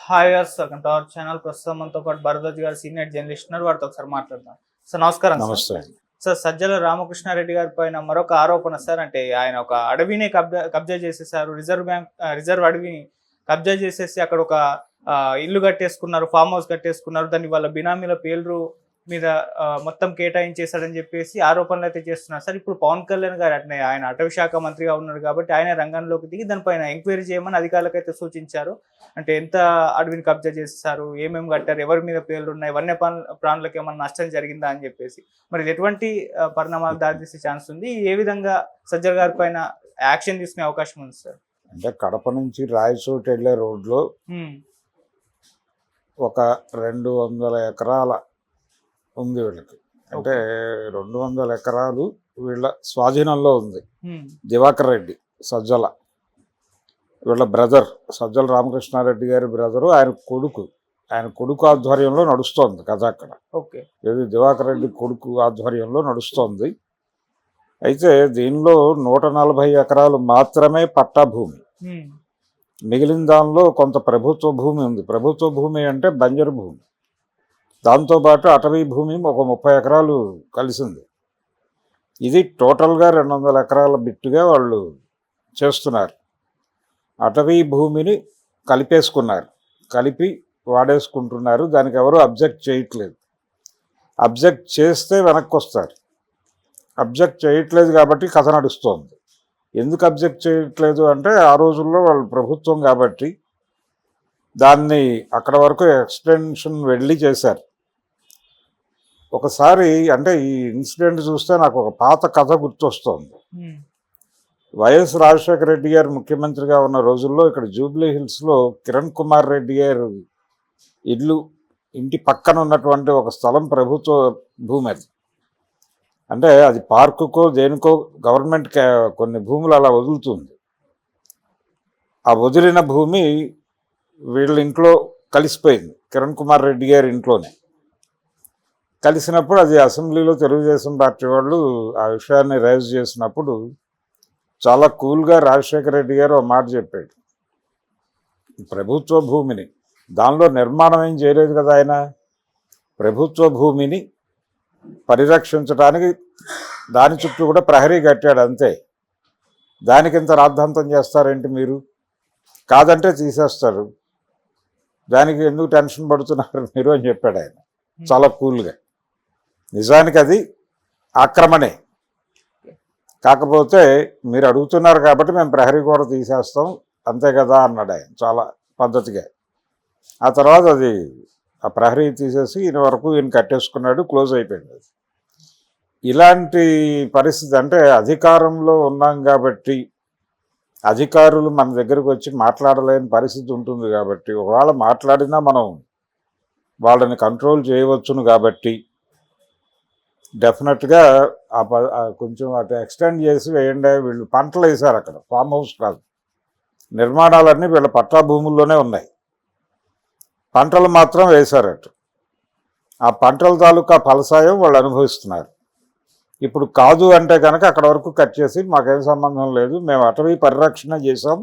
Hi welcome to our channel. ప్రస్తుతం మనతో పాటు భరద్వాజ్ గారు సీనియర్ జర్నలిస్ట్ ఉన్నారు. వారితో ఒకసారి మాట్లాడదాం. సార్ నమస్కారం. నమస్తే. సార్ సజ్జల రామకృష్ణారెడ్డి గారి పైన మరొక ఆరోపణ సార్, అంటే ఆయన ఒక అడవిని కబ్జా చేసేసారు. రిజర్వ్ అడవిని కబ్జా చేసేసి అక్కడ ఒక ఇల్లు కట్టేసుకున్నారు, ఫామ్ హౌస్ కట్టేసుకున్నారు. దాన్ని వాళ్ళ బినామీల పేర్లు మీద మొత్తం కేటాయించేశాడని చెప్పేసి ఆరోపణలు అయితే చేస్తున్నారు సార్. ఇప్పుడు పవన్ కళ్యాణ్ గారు అట్నే ఆయన అటవీ శాఖ మంత్రిగా ఉన్నారు కాబట్టి ఆయన రంగంలోకి దిగి దానిపైన ఎంక్వైరీ చేయమని అధికారులకు అయితే సూచించారు. అంటే ఎంత అడవిని కబ్జా చేస్తారు, ఏమేమి కట్టారు, ఎవరి మీద పేర్లు ఉన్నాయి, ప్రాణులకు ఏమన్నా నష్టం జరిగిందా అని చెప్పేసి మరి ఎటువంటి పరిణామాలు దారితీసే ఛాన్స్ ఉంది? ఏ విధంగా సజ్జల గారి పైన యాక్షన్ తీసుకునే అవకాశం ఉంది సార్? అంటే కడప నుంచి రాయచోటి వెళ్ళే రోడ్లో ఒక 200 ఎకరాల ఉంది వీళ్ళకి. అంటే 200 ఎకరాలు వీళ్ళ స్వాధీనంలో ఉంది. దివాకర్ రెడ్డి సజ్జల వీళ్ళ బ్రదర్, సజ్జల రామకృష్ణారెడ్డి గారి బ్రదరు, ఆయన కొడుకు ఆధ్వర్యంలో నడుస్తోంది కథ అక్కడ. ఇది దివాకర్ రెడ్డి కొడుకు ఆధ్వర్యంలో నడుస్తోంది. అయితే దీనిలో 140 ఎకరాలు మాత్రమే పట్టా భూమి, మిగిలిన దానిలో కొంత ప్రభుత్వ భూమి ఉంది. ప్రభుత్వ భూమి అంటే బంజరు భూమి, దాంతోపాటు అటవీ భూమి ఒక 30 ఎకరాలు కలిసింది. ఇది టోటల్గా 200 ఎకరాల బిట్టుగా వాళ్ళు చేస్తున్నారు. అటవీ భూమిని కలిపి వాడేసుకుంటున్నారు. దానికి ఎవరు అబ్జెక్ట్ చేయట్లేదు. అబ్జెక్ట్ చేస్తే వెనక్కి వస్తారు. అబ్జెక్ట్ చేయట్లేదు కాబట్టి కథ నడుస్తోంది. ఎందుకు అబ్జెక్ట్ చేయట్లేదు అంటే ఆ రోజుల్లో వాళ్ళు ప్రభుత్వం కాబట్టి దాన్ని అక్కడ వరకు ఎక్స్టెన్షన్ వెళ్ళి చేశారు. ఒకసారి అంటే ఈ ఇన్సిడెంట్ చూస్తే నాకు ఒక పాత కథ గుర్తొస్తోంది. వైఎస్ రాజశేఖర రెడ్డి గారు ముఖ్యమంత్రిగా ఉన్న రోజుల్లో ఇక్కడ జూబ్లీ హిల్స్లో కిరణ్ కుమార్ రెడ్డి గారు ఇంటి పక్కన ఉన్నటువంటి ఒక స్థలం ప్రభుత్వ భూమి. అది అంటే అది పార్కుకో దేనికో గవర్నమెంట్ కొన్ని భూములు అలా వదులుతుంది. ఆ వదిలిన భూమి వీళ్ళ ఇంట్లో కలిసిపోయింది, కిరణ్ కుమార్ రెడ్డి గారి ఇంట్లోనే కలిసినప్పుడు అది అసెంబ్లీలో తెలుగుదేశం పార్టీ వాళ్ళు ఆ విషయాన్ని రైజ్ చేసినప్పుడు చాలా కూల్గా రాజశేఖర రెడ్డి గారు ఒక మాట చెప్పాడు. ప్రభుత్వ భూమిని, దానిలో నిర్మాణం ఏం చేయలేదు కదా ఆయన, ప్రభుత్వ భూమిని పరిరక్షించడానికి దాని చుట్టూ కూడా ప్రహరీ కట్టాడు అంతే. దానికి ఇంత రాద్ధాంతం చేస్తారేంటి మీరు? కాదంటే తీసేస్తారు, దానికి ఎందుకు టెన్షన్ పడుతున్నారు మీరు అని చెప్పాడు ఆయన చాలా కూల్గా. నిజానికి అది ఆక్రమణే, కాకపోతే మీరు అడుగుతున్నారు కాబట్టి మేము ప్రహరీ కూడా తీసేస్తాం అంతే కదా అన్నాడు ఆయన చాలా పద్ధతిగా. ఆ తర్వాత అది ఆ ప్రహరీ తీసేసి ఈయన కట్టేసుకున్నాడు, క్లోజ్ అయిపోయింది. అది ఇలాంటి పరిస్థితి. అంటే అధికారంలో ఉన్నాం కాబట్టి అధికారులు మన దగ్గరకు వచ్చి మాట్లాడలేని పరిస్థితి ఉంటుంది కాబట్టి, ఒకవేళ మాట్లాడినా మనం వాళ్ళని కంట్రోల్ చేయవచ్చును కాబట్టి డెఫినెట్గా కొంచెం అటు ఎక్స్టెండ్ చేసి వేయండి. వీళ్ళు పంటలు వేశారు అక్కడ, ఫామ్ హౌస్ కాదు, నిర్మాణాలన్నీ వీళ్ళ పట్టా భూముల్లోనే ఉన్నాయి. పంటలు మాత్రం వేశారట. ఆ పంటల తాలూకా ఫలసాయం వాళ్ళు అనుభవిస్తున్నారు. ఇప్పుడు కాదు అంటే కనుక అక్కడ వరకు కట్ చేసి మాకేం సంబంధం లేదు, మేము అటవీ పరిరక్షణ చేసాం,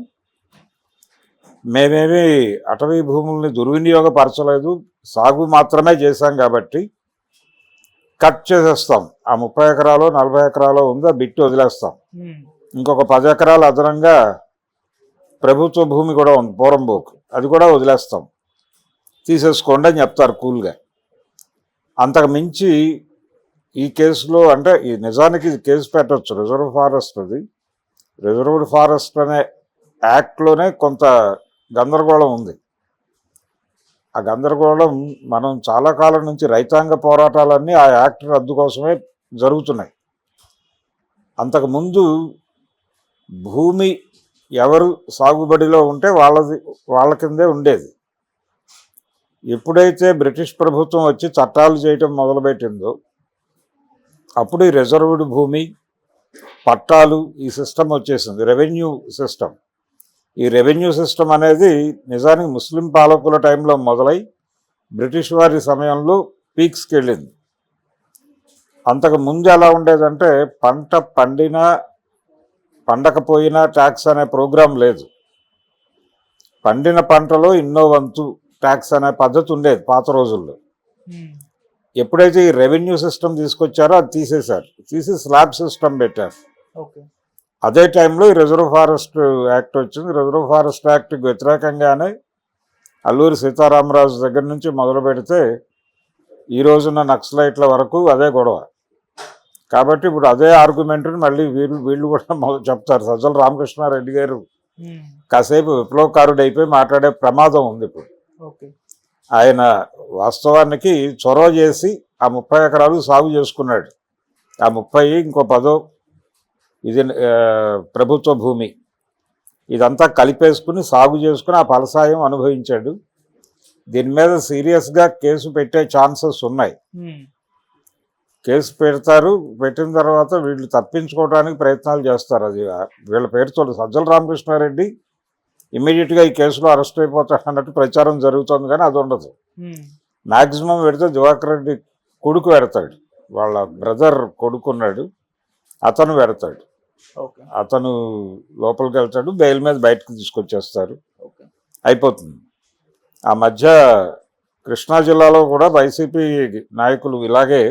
మేమేమి అటవీ భూముల్ని దుర్వినియోగపరచలేదు, సాగు మాత్రమే చేశాం కాబట్టి కట్ చేసేస్తాం. ఆ 30 ఎకరాలు 40 ఎకరాలు ఉందో బిట్టు వదిలేస్తాం. ఇంకొక 10 ఎకరాలు అదనంగా ప్రభుత్వ భూమి కూడా ఉంది పోరంబోకు, అది కూడా వదిలేస్తాం, తీసేసుకోండి అని చెప్తారు కూల్గా. అంతకు మించి ఈ కేసులో అంటే ఈ నిజానికి ఇది కేసు పెట్టవచ్చు. రిజర్వ్డ్ ఫారెస్ట్ అనే యాక్ట్లోనే కొంత గందరగోళం ఉంది. ఆ గందరగోళం మనం చాలా కాలం నుంచి రైతాంగ పోరాటాలన్నీ ఆ యాక్ట్ రద్దు కోసమే జరుగుతున్నాయి. అంతకుముందు భూమి ఎవరు సాగుబడిలో ఉంటే వాళ్ళ కిందే ఉండేది. ఎప్పుడైతే బ్రిటిష్ ప్రభుత్వం వచ్చి చట్టాలు చేయటం మొదలుపెట్టిందో అప్పుడు ఈ రిజర్వ్డ్ భూమి, పట్టాలు, ఈ సిస్టమ్ వచ్చేసింది, రెవెన్యూ సిస్టమ్. ఈ రెవెన్యూ సిస్టమ్ అనేది నిజానికి ముస్లిం పాలకుల టైంలో మొదలై బ్రిటిష్ వారి సమయంలో పీక్స్కి వెళ్ళింది. అంతకు ముందు ఎలా ఉండేదంటే పంట పండినా పండకపోయినా ట్యాక్స్ అనే ప్రోగ్రాం లేదు. పండిన పంటలో ఇన్నో వంతు ట్యాక్స్ అనే పద్ధతి ఉండేది పాత రోజుల్లో. ఎప్పుడైతే ఈ రెవెన్యూ సిస్టమ్ తీసుకొచ్చారో అది తీసేశారు, తీసి స్లాబ్ సిస్టమ్ పెట్టారు. ఓకే. అదే టైంలో ఈ రిజర్వ్ ఫారెస్ట్ యాక్ట్ వచ్చింది. రిజర్వ్ ఫారెస్ట్ యాక్ట్కి వ్యతిరేకంగానే అల్లూరి సీతారామరాజు దగ్గర నుంచి మొదలు పెడితే ఈ రోజున్న నక్సలైట్ల వరకు అదే గొడవ. కాబట్టి ఇప్పుడు అదే ఆర్గ్యుమెంట్ని మళ్ళీ వీళ్ళు కూడా చెప్తారు. సజ్జల రామకృష్ణారెడ్డి గారు కాసేపు విప్లవకారుడు అయిపోయి మాట్లాడే ప్రమాదం ఉంది ఇప్పుడు. ఓకే. ఆయన వాస్తవానికి చొరవ చేసి ఆ 30 ఎకరాలు సాగు చేసుకున్నాడు. ఆ 30 ఇంకో 10 ఇది ప్రభుత్వ భూమి, ఇదంతా కలిపేసుకుని సాగు చేసుకుని ఆ ఫలసాయం అనుభవించాడు. దీని మీద సీరియస్గా కేసు పెట్టే ఛాన్సెస్ ఉన్నాయి. కేసు పెడతారు, పెట్టిన తర్వాత వీళ్ళు తప్పించుకోవడానికి ప్రయత్నాలు చేస్తారు. అది వీళ్ళ పేరుతో సజ్జల రామకృష్ణారెడ్డి ఇమ్మీడియట్గా ఈ కేసులో అరెస్ట్ అయిపోతాడు అన్నట్టు ప్రచారం జరుగుతుంది, కానీ అది ఉండదు. మ్యాక్సిమం పెడితే దివాకర్ రెడ్డి కొడుకు పెడతాడు, వాళ్ళ బ్రదర్ కొడుకున్నాడు, అతను పెడతాడు. అతను లోపలికి వెళ్తాడు, బెయిల్ మీద బయటకు తీసుకొచ్చేస్తారు, అయిపోతుంది. ఆ మధ్య కృష్ణా జిల్లాలో కూడా వైసీపీ నాయకులు ఇలాగే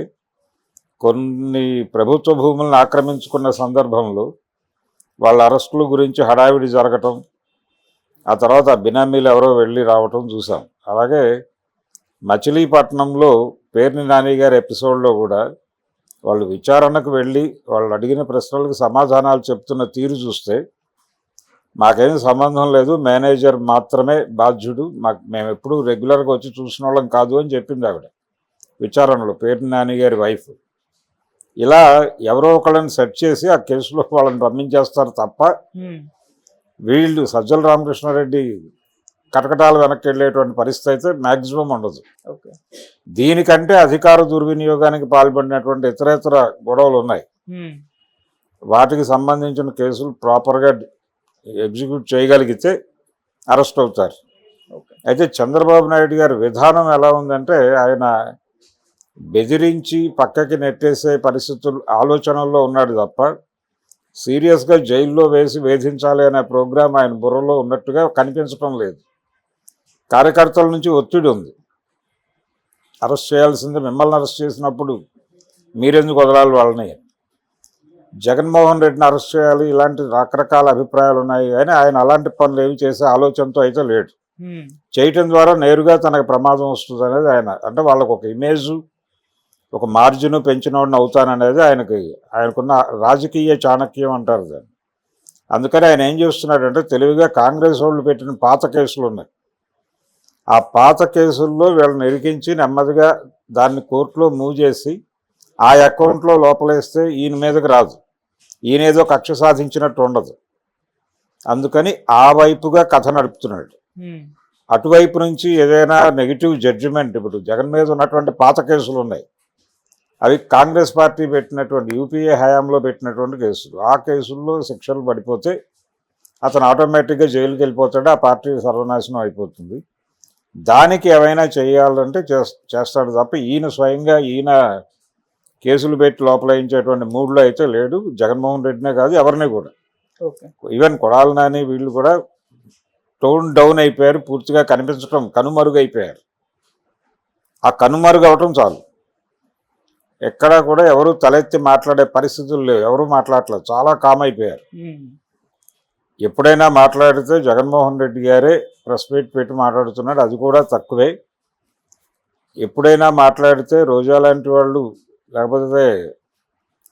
కొన్ని ప్రభుత్వ భూములను ఆక్రమించుకున్న సందర్భంలో వాళ్ళ అరెస్టుల గురించి హడావిడి జరగటం, ఆ తర్వాత బినామీలు ఎవరో వెళ్ళి రావటం చూసాం. అలాగే మచిలీపట్నంలో పేర్ని నాని గారి ఎపిసోడ్లో కూడా వాళ్ళు విచారణకు వెళ్ళి వాళ్ళు అడిగిన ప్రశ్నలకు సమాధానాలు చెప్తున్న తీరు చూస్తే మాకేం సంబంధం లేదు, మేనేజర్ మాత్రమే బాధ్యుడు, మేము ఎప్పుడు రెగ్యులర్గా వచ్చి చూసిన వాళ్ళం కాదు అని చెప్పింది ఆవిడ విచారణలో, పేర్ని నాని గారి వైఫ్. ఇలా ఎవరో ఒకళ్ళని సెట్ చేసి ఆ కేసులో వాళ్ళని పంపించేస్తారు తప్ప వీళ్ళు సజ్జల రామకృష్ణారెడ్డి కటకటాలు వెనక్కి వెళ్ళేటువంటి పరిస్థితి అయితే మ్యాక్సిమం ఉండదు. దీనికంటే అధికార దుర్వినియోగానికి పాల్పడినటువంటి ఇతరేతర గొడవలు ఉన్నాయి, వాటికి సంబంధించిన కేసులు ప్రాపర్గా ఎగ్జిక్యూట్ చేయగలిగితే అరెస్ట్ అవుతారు. అయితే చంద్రబాబు నాయుడు గారి విధానం ఎలా ఉందంటే ఆయన బెదిరించి పక్కకి నెట్టేసే పరిస్థితులు ఆలోచనల్లో ఉన్నాడు తప్ప సీరియస్గా జైల్లో వేసి వేధించాలి అనే ప్రోగ్రాం ఆయన బుర్రలో ఉన్నట్టుగా కనిపించడం లేదు. కార్యకర్తల నుంచి ఒత్తిడి ఉంది, అరెస్ట్ చేయాల్సిందే, మిమ్మల్ని అరెస్ట్ చేసినప్పుడు మీరెందుకు వదలాలి వాళ్ళని, జగన్మోహన్ రెడ్డిని అరెస్ట్ చేయాలి, ఇలాంటి రకరకాల అభిప్రాయాలు ఉన్నాయి. కానీ ఆయన అలాంటి పనులు ఏమి చేసే ఆలోచనతో అయితే లేడు. చేయటం ద్వారా నేరుగా తనకు ప్రమాదం వస్తుంది అనేది ఆయన, అంటే వాళ్ళకు ఒక ఇమేజు, ఒక మార్జిన్ పెంచినోడిని అవుతాననేది ఆయనకున్న రాజకీయ చాణక్యం అంటారు దాన్ని. అందుకని ఆయన ఏం చేస్తున్నాడంటే తెలివిగా కాంగ్రెస్ వాళ్ళు పెట్టిన పాత కేసులు ఉన్నాయి, ఆ పాత కేసుల్లో వీళ్ళని ఇరికించి నెమ్మదిగా దాన్ని కోర్టులో మూవ్ చేసి ఆ అకౌంట్లో లోపలేస్తే ఈయన మీదకి రాదు, ఈయనేదో కక్ష సాధించినట్టు ఉండదు. అందుకని ఆ వైపుగా కథ నడుపుతున్నాడు. అటువైపు నుంచి ఏదైనా నెగిటివ్ జడ్జిమెంట్, ఇప్పుడు జగన్ మీద ఉన్నటువంటి పాత కేసులు ఉన్నాయి, అవి కాంగ్రెస్ పార్టీ పెట్టినటువంటి యూపీఏ హయాంలో పెట్టినటువంటి కేసులు. ఆ కేసుల్లో శిక్షలు పడిపోతే అతను ఆటోమేటిక్గా జైలుకి వెళ్ళిపోతాడు, ఆ పార్టీ సర్వనాశనం అయిపోతుంది. దానికి ఏమైనా చేయాలంటే చేస్తాడు తప్ప ఈయన స్వయంగా కేసులు పెట్టి లోపలేయించేటువంటి మూడ్లో అయితే లేడు. జగన్మోహన్ రెడ్డినే కాదు ఎవరిని కూడా, ఈవెన్ కొడాలి నాని వీళ్ళు కూడా టోన్ డౌన్ అయిపోయారు, పూర్తిగా కనిపించడం కనుమరుగైపోయారు. ఆ కనుమరుగు అవటం చాలు, ఎక్కడా కూడా ఎవరు తలెత్తి మాట్లాడే పరిస్థితులు లేవు, ఎవరు మాట్లాడలేదు, చాలా కామ్ అయిపోయారు. ఎప్పుడైనా మాట్లాడితే జగన్మోహన్ రెడ్డి గారే ప్రెస్ మీట్ పెట్టి మాట్లాడుతున్నాడు, అది కూడా తక్కువే. ఎప్పుడైనా మాట్లాడితే రోజా లాంటి వాళ్ళు లేకపోతే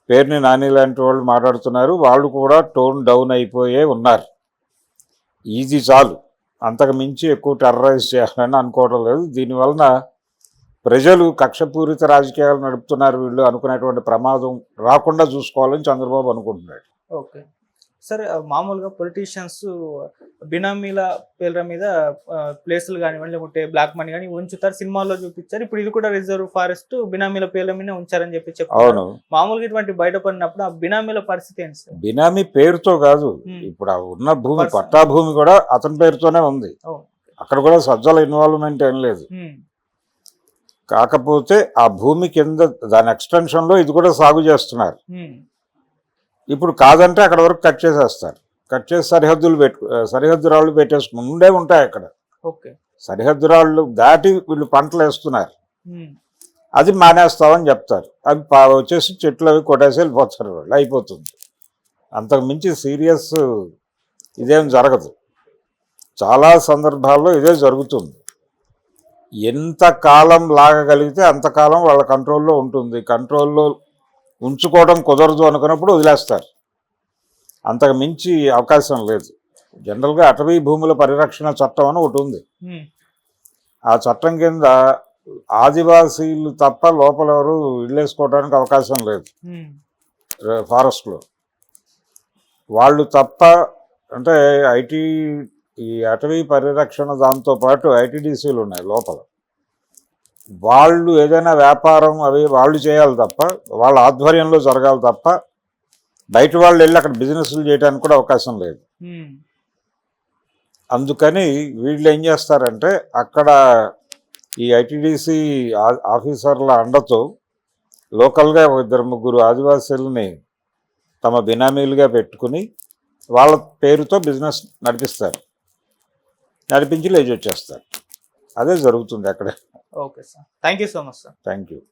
పేర్ని నాని లాంటి వాళ్ళు మాట్లాడుతున్నారు, వాళ్ళు కూడా టోన్ డౌన్ అయిపోయే ఉన్నారు. ఇది చాలు, అంతకు మించి ఎక్కువ టెర్రరైజ్ చేయాలని అనుకోవడం లేదు. దీనివలన ప్రజలు కక్షపూరిత రాజకీయాలు నడుపుతున్నారు వీళ్ళు అనుకునేటువంటి ప్రమాదం రాకుండా చూసుకోవాలని చంద్రబాబు అనుకుంటున్నాడు. ఓకే. సరే, మామూలుగా పొలిటీషియన్స్ బినామీల పేర్ల మీద ప్లేసులు కానివ్వండి లేకుంటే బ్లాక్ మనీ కానీ ఉంచుతారు, సినిమాల్లో చూపించారు. ఇప్పుడు ఇది కూడా రిజర్వ్ ఫారెస్ట్ బినామీల పేర్ల మీద ఉంచారని చెప్పి చెప్తారు. మామూలుగా ఇటువంటి బయటపడినప్పుడు ఆ బినామీల పరిస్థితి ఏంటి సార్? బినామీ పేరుతో కాదు, ఇప్పుడు ఉన్న భూమి పట్టా భూమి కూడా అతని పేరుతోనే ఉంది, అక్కడ కూడా సజ్జల ఇన్వాల్వ్మెంట్ ఏం లేదు. కాకపోతే ఆ భూమి కింద దాని ఎక్స్టెన్షన్లో ఇది కూడా సాగు చేస్తున్నారు. ఇప్పుడు కాదంటే అక్కడ వరకు కట్ చేసేస్తారు, కట్ చేసి సరిహద్దు రాళ్ళు పెట్టేసుకుని ఉండే ఉంటాయి అక్కడ. సరిహద్దురాళ్ళు దాటి వీళ్ళు పంటలు వేస్తున్నారు, ఉమ్, అది మానేస్తామని చెప్తారు. అవి వచ్చేసి చెట్లు అవి కొట్టేసి వెళ్ళిపోతారు, వాళ్ళు అయిపోతుంది. అంతకు మించి సీరియస్ ఇదేం జరగదు. చాలా సందర్భాల్లో ఇదే జరుగుతుంది. ఎంత కాలం లాగగలిగితే అంతకాలం వాళ్ళ కంట్రోల్లో ఉంటుంది. కంట్రోల్లో ఉంచుకోవడం కుదరదు అనుకున్నప్పుడు వదిలేస్తారు. అంతకు మించి అవకాశం లేదు. జనరల్గా అటవీ భూముల పరిరక్షణ చట్టం అని ఒకటి ఉంది. ఉమ్, ఆ చట్టం కింద ఆదివాసీలు తప్ప లోపల ఎవరు ఇళ్ళు వేసుకోవడానికి అవకాశం లేదు. ఉమ్, ఫారెస్ట్లో వాళ్ళు తప్ప, అంటే ఈ అటవీ పరిరక్షణ దాంతోపాటు ఐటీడీసీలు ఉన్నాయి లోపల. వాళ్ళు ఏదైనా వ్యాపారం అవి వాళ్ళు చేయాలి తప్ప, వాళ్ళ ఆధ్వర్యంలో జరగాలి తప్ప బయట వాళ్ళు వెళ్ళి అక్కడ బిజినెస్లు చేయడానికి కూడా అవకాశం లేదు. ఉమ్, అందుకని వీళ్ళు ఏం చేస్తారంటే అక్కడ ఈ ఐటీడీసీ ఆఫీసర్ల అండతో లోకల్గా 2-3 ఆదివాసీలని తమ బినామీలుగా పెట్టుకుని వాళ్ళ పేరుతో బిజినెస్ నడిపిస్తారు, నడిపించి లేచి వచ్చేస్తారు. అదే జరుగుతుంది అక్కడ. Okay sir, thank you so much sir. Thank you.